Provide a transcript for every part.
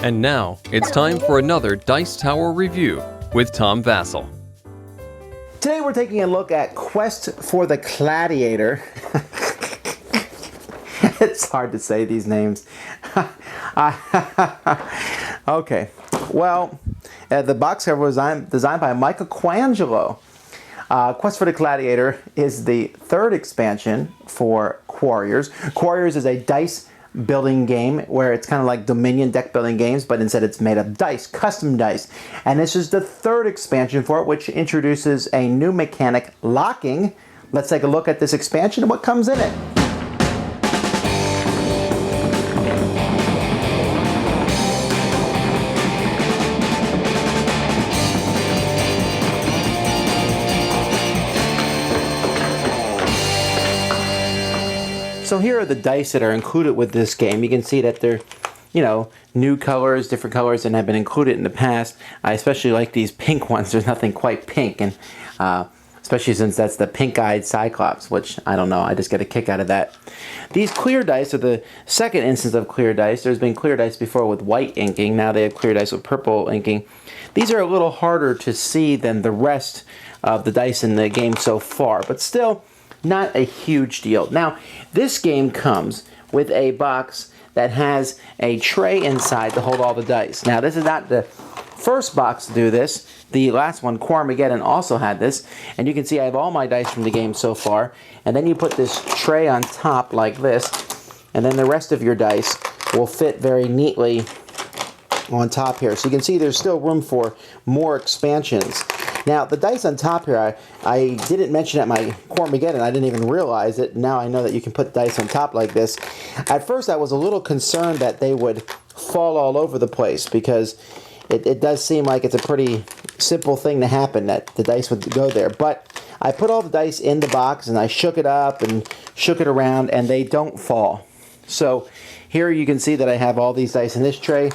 And now, it's time for another Dice Tower review with Tom Vasel. Today we're taking a look at Quest for the Qladiator. It's hard to say these names. Okay, well, the box cover was designed by Michelangelo. Quest for the Qladiator is the third expansion for Quarriors. Quarriors is a dice building game where it's kind of like Dominion deck building games, but instead it's made of dice, custom dice. And this is the third expansion for it, which introduces a new mechanic, locking. Let's take a look at this expansion and what comes in it. So here are the dice that are included with this game. You can see that they're, new colors, different colors than have been included in the past. I especially like these pink ones. There's nothing quite pink, and especially since that's the pink-eyed Cyclops, which, I don't know, I just get a kick out of that. These clear dice are the second instance of clear dice. There's been clear dice before with white inking. Now they have clear dice with purple inking. These are a little harder to see than the rest of the dice in the game so far, but still, not a huge deal. Now, this game comes with a box that has a tray inside to hold all the dice. Now, this is not the first box to do this. The last one, Quarriors, also had this. And you can see I have all my dice from the game so far. And then you put this tray on top like this. And then the rest of your dice will fit very neatly on top here. So you can see there's still room for more expansions. Now, the dice on top here, I didn't mention at my Quarriors, I didn't even realize it. Now I know that you can put dice on top like this. At first, I was a little concerned that they would fall all over the place because it does seem like it's a pretty simple thing to happen, that the dice would go there. But I put all the dice in the box, and I shook it up and shook it around, and they don't fall. So here you can see that I have all these dice in this tray.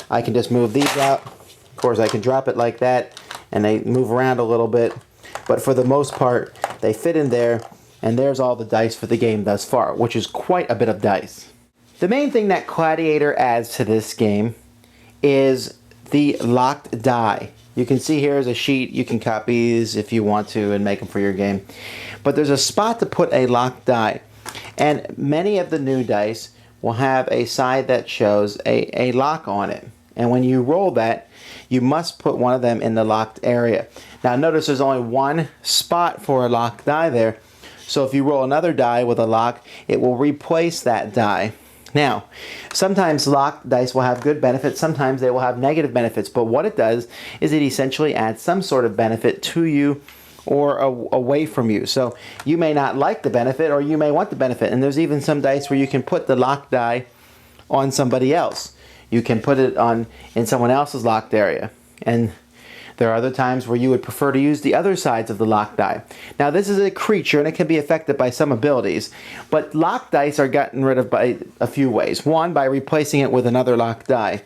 I can just move these out. Of course, I can drop it like that, and they move around a little bit, but for the most part, they fit in there, and there's all the dice for the game thus far, which is quite a bit of dice. The main thing that Qladiator adds to this game is the locked die. You can see here is a sheet. You can copy these if you want to and make them for your game. But there's a spot to put a locked die, and many of the new dice will have a side that shows a lock on it. And when you roll that, you must put one of them in the locked area. Now notice there's only one spot for a locked die there. So if you roll another die with a lock, it will replace that die. Now, sometimes locked dice will have good benefits, sometimes they will have negative benefits. But what it does is it essentially adds some sort of benefit to you or away from you. So you may not like the benefit, or you may want the benefit. And there's even some dice where you can put the locked die on somebody else. You can put it in someone else's locked area. And there are other times where you would prefer to use the other sides of the locked die. Now, this is a creature, and it can be affected by some abilities. But locked dice are gotten rid of by a few ways. One, by replacing it with another locked die,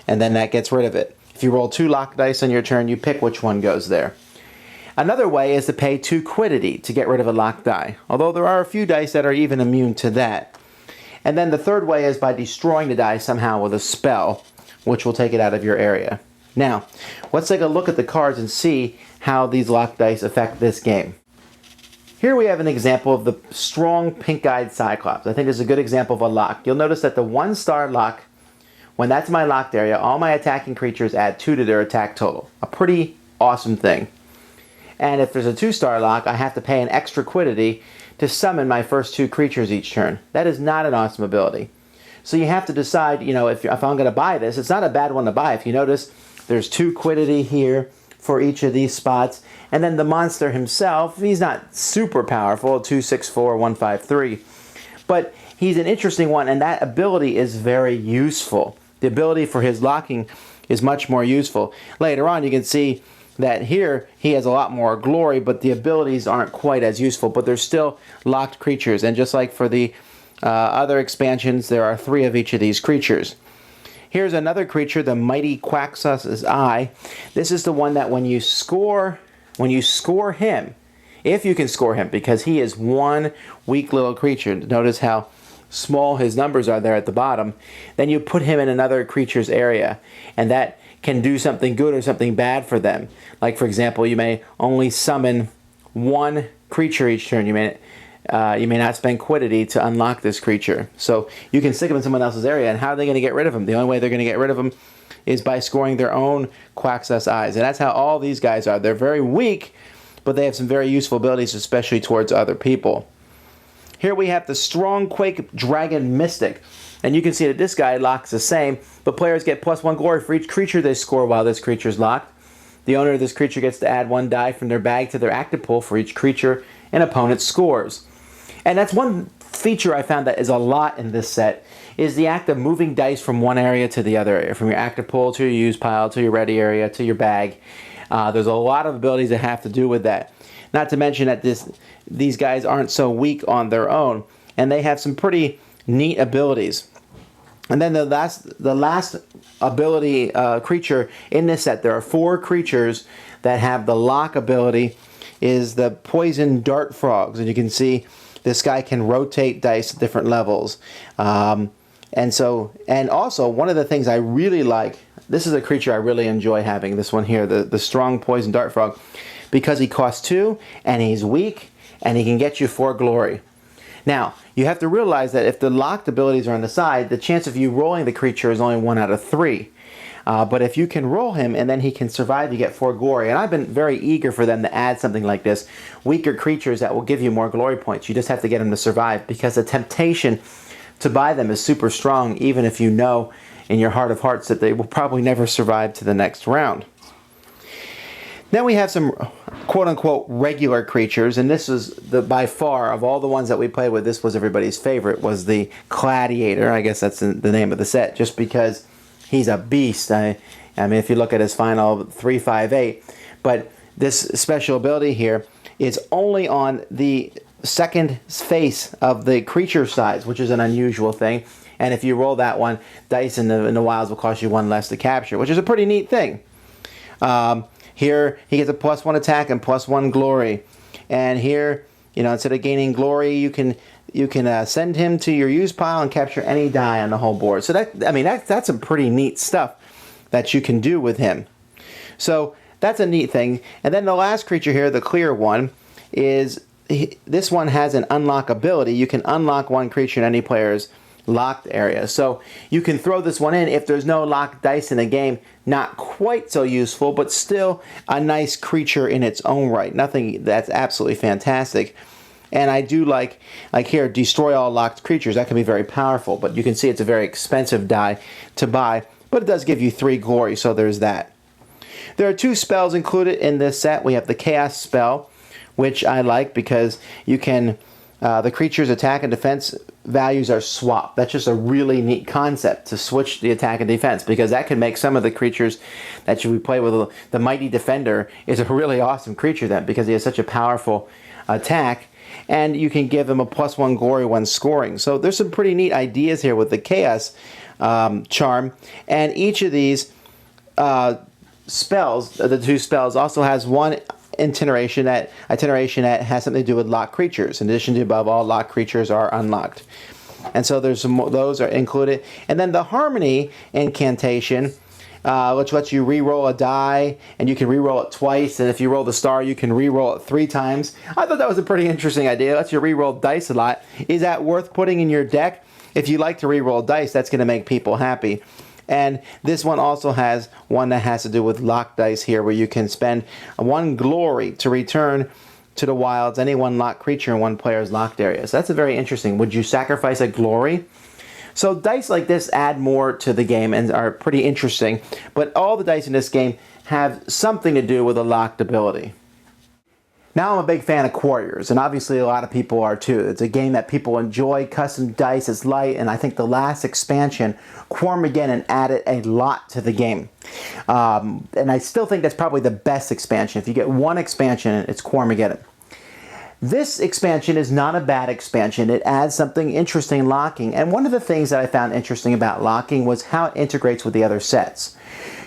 and then that gets rid of it. If you roll 2 locked dice on your turn, you pick which one goes there. Another way is to pay 2 quiddity to get rid of a locked die, although there are a few dice that are even immune to that. And then the third way is by destroying the die somehow with a spell, which will take it out of your area. Now, let's take a look at the cards and see how these locked dice affect this game. Here we have an example of the strong pink-eyed Cyclops. I think this is a good example of a lock. You'll notice that the 1-star lock, when that's my locked area, all my attacking creatures add 2 to their attack total. A pretty awesome thing. And if there's a 2-star lock, I have to pay an extra quiddity to summon my first 2 creatures each turn. That is not an awesome ability. So you have to decide, if I'm going to buy this, it's not a bad one to buy. If you notice, there's 2 quiddity here for each of these spots. And then the monster himself, he's not super powerful, 264, 153. But he's an interesting one, and that ability is very useful. The ability for his locking is much more useful. Later on, you can see that here he has a lot more glory, but the abilities aren't quite as useful, but they're still locked creatures. And just like for the other expansions, there are 3 of each of these creatures. Here's another creature, the mighty Quaxus's Eye. This is the one that when you score him, if you can score him, because he is one weak little creature. Notice how small his numbers are there at the bottom, then you put him in another creature's area, and that can do something good or something bad for them. Like, for example, you may only summon one creature each turn. You may not spend quiddity to unlock this creature. So you can stick him in someone else's area, and how are they going to get rid of him? The only way they're going to get rid of him is by scoring their own Quaxus Eyes. And that's how all these guys are. They're very weak, but they have some very useful abilities, especially towards other people. Here we have the Strong Quake Dragon Mystic. And you can see that this guy locks the same, but players get +1 glory for each creature they score while this creature is locked. The owner of this creature gets to add 1 die from their bag to their active pool for each creature an opponent scores. And that's one feature I found that is a lot in this set, is the act of moving dice from one area to the other area, from your active pool to your use pile to your ready area to your bag. There's a lot of abilities that have to do with that. Not to mention that these guys aren't so weak on their own, and they have some pretty neat abilities. And then the last ability creature in this set, there are 4 creatures that have the lock ability, is the Poison Dart Frogs. And you can see this guy can rotate dice at different levels. And also, one of the things I really like, this is a creature I really enjoy having, this one here, the Strong Poison Dart Frog, because he costs 2, and he's weak, and he can get you 4 glory. Now, you have to realize that if the locked abilities are on the side, the chance of you rolling the creature is only 1 out of 3. But if you can roll him and then he can survive, you get 4 glory. And I've been very eager for them to add something like this. Weaker creatures that will give you more glory points. You just have to get them to survive, because the temptation to buy them is super strong, even if you know in your heart of hearts that they will probably never survive to the next round. Then we have some quote-unquote regular creatures, and this is by far, of all the ones that we played with, this was everybody's favorite, was the Qladiator. I guess that's the name of the set, just because he's a beast. I mean, if you look at his final 358, but this special ability here is only on the second face of the creature size, which is an unusual thing. And if you roll that one, dice in the wilds will cost you 1 less to capture, which is a pretty neat thing. Here he gets a +1 attack and +1 glory, and here, instead of gaining glory, you can send him to your use pile and capture any die on the whole board. So that's some pretty neat stuff that you can do with him. So that's a neat thing. And then the last creature here, the clear one, is this one has an unlock ability. You can unlock 1 creature in any player's locked area. So you can throw this one in if there's no locked dice in the game. Not quite so useful, but still a nice creature in its own right. Nothing that's absolutely fantastic. And I do like here, destroy all locked creatures. That can be very powerful, but you can see it's a very expensive die to buy, but it does give you 3 glory, so there's that. There are 2 spells included in this set. We have the Chaos spell, which I like because you can, the creature's attack and defense values are swapped. That's just a really neat concept, to switch the attack and defense, because that can make some of the creatures that you play with. The Mighty Defender is a really awesome creature then, because he has such a powerful attack, and you can give him a +1 glory when scoring. So there's some pretty neat ideas here with the Chaos charm, and each of these spells, the 2 spells, also has one itineration that has something to do with locked creatures. In addition to above, all locked creatures are unlocked, and so there's some those are included. And then the Harmony incantation, which lets you re-roll a die, and you can re-roll it twice, and if you roll the star, you can re-roll it 3 times. I thought that was a pretty interesting idea. It lets you re-roll dice a lot. Is that worth putting in your deck? If you like to re-roll dice, that's going to make people happy. And this one also has one that has to do with locked dice here, where you can spend 1 glory to return to the wilds any 1 locked creature in 1 player's locked area. So that's a very interesting. Would you sacrifice a glory? So dice like this add more to the game and are pretty interesting, but all the dice in this game have something to do with a locked ability. Now, I'm a big fan of Quarriors, and obviously a lot of people are too. It's a game that people enjoy, custom dice, it's light, and I think the last expansion, Quarmageddon, added a lot to the game. And I still think that's probably the best expansion. If you get one expansion, it's Quarmageddon. This expansion is not a bad expansion. It adds something interesting, locking. And one of the things that I found interesting about locking was how it integrates with the other sets.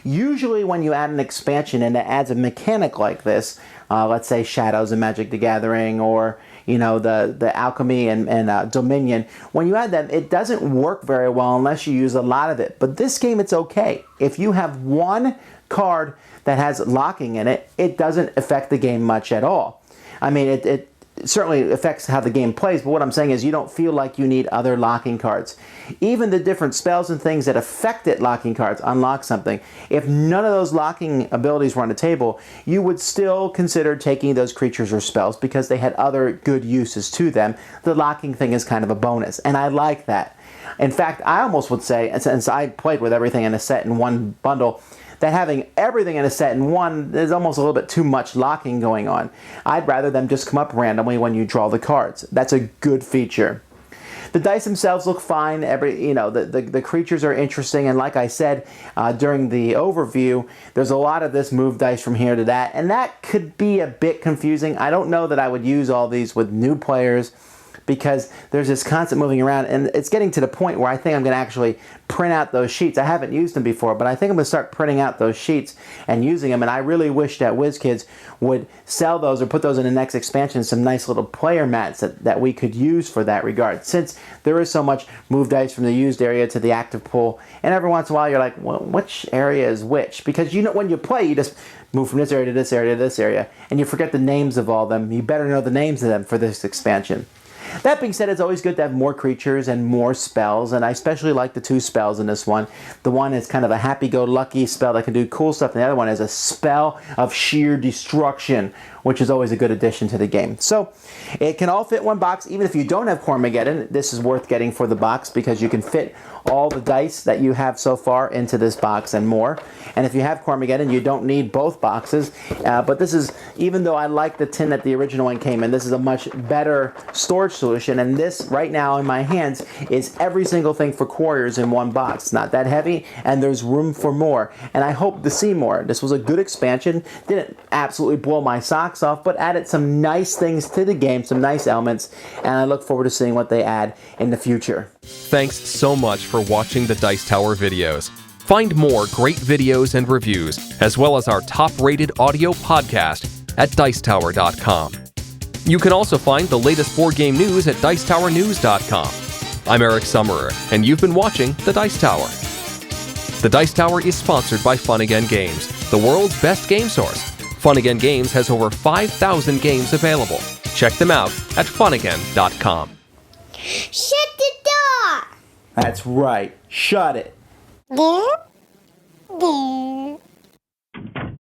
Usually when you add an expansion and it adds a mechanic like this, let's say Shadows and Magic the Gathering, or the Alchemy and Dominion, when you add them, it doesn't work very well unless you use a lot of it. But this game, it's okay. If you have one card that has locking in it, it doesn't affect the game much at all. I mean, it certainly affects how the game plays, but what I'm saying is you don't feel like you need other locking cards. Even the different spells and things that affected locking cards unlock something. If none of those locking abilities were on the table, you would still consider taking those creatures or spells because they had other good uses to them. The locking thing is kind of a bonus, and I like that. In fact, I almost would say, since I played with everything in a set in one bundle, that having everything in a set in one is almost a little bit too much locking going on. I'd rather them just come up randomly when you draw the cards. That's a good feature. The dice themselves look fine. The creatures are interesting, and like I said during the overview, there's a lot of this move dice from here to that, and that could be a bit confusing. I don't know that I would use all these with new players, because there's this constant moving around, and it's getting to the point where I think I'm going to actually print out those sheets. I haven't used them before, but I think I'm going to start printing out those sheets and using them, and I really wish that Wizkids would sell those or put those in the next expansion, some nice little player mats that we could use for that regard, since there is so much move dice from the used area to the active pool, and every once in a while you're like, well, which area is which? Because when you play, you just move from this area to this area to this area, and you forget the names of all of them. You better know the names of them for this expansion. That being said, it's always good to have more creatures and more spells, and I especially like the two spells in this one. The one is kind of a happy-go-lucky spell that can do cool stuff, and the other one is a spell of sheer destruction, which is always a good addition to the game. So it can all fit in one box. Even if you don't have Quarriors, this is worth getting for the box because you can fit all the dice that you have so far into this box and more. And if you have Quarriors, you don't need both boxes. But this is, even though I like the tin that the original one came in, this is a much better storage solution. And this, right now in my hands, is every single thing for Quarriors in one box. It's not that heavy, and there's room for more. And I hope to see more. This was a good expansion. Didn't absolutely blow my socks off, but added some nice things to the game, some nice elements, and I look forward to seeing what they add in the future. Thanks so much for watching the Dice Tower videos. Find more great videos and reviews, as well as our top-rated audio podcast at Dicetower.com. You can also find the latest board game news at Dicetowernews.com. I'm Eric Summerer, and you've been watching The Dice Tower. The Dice Tower is sponsored by Fun Again Games, the world's best game source. Fun Again Games has over 5,000 games available. Check them out at funagain.com. Shut the door! That's right. Shut it. There.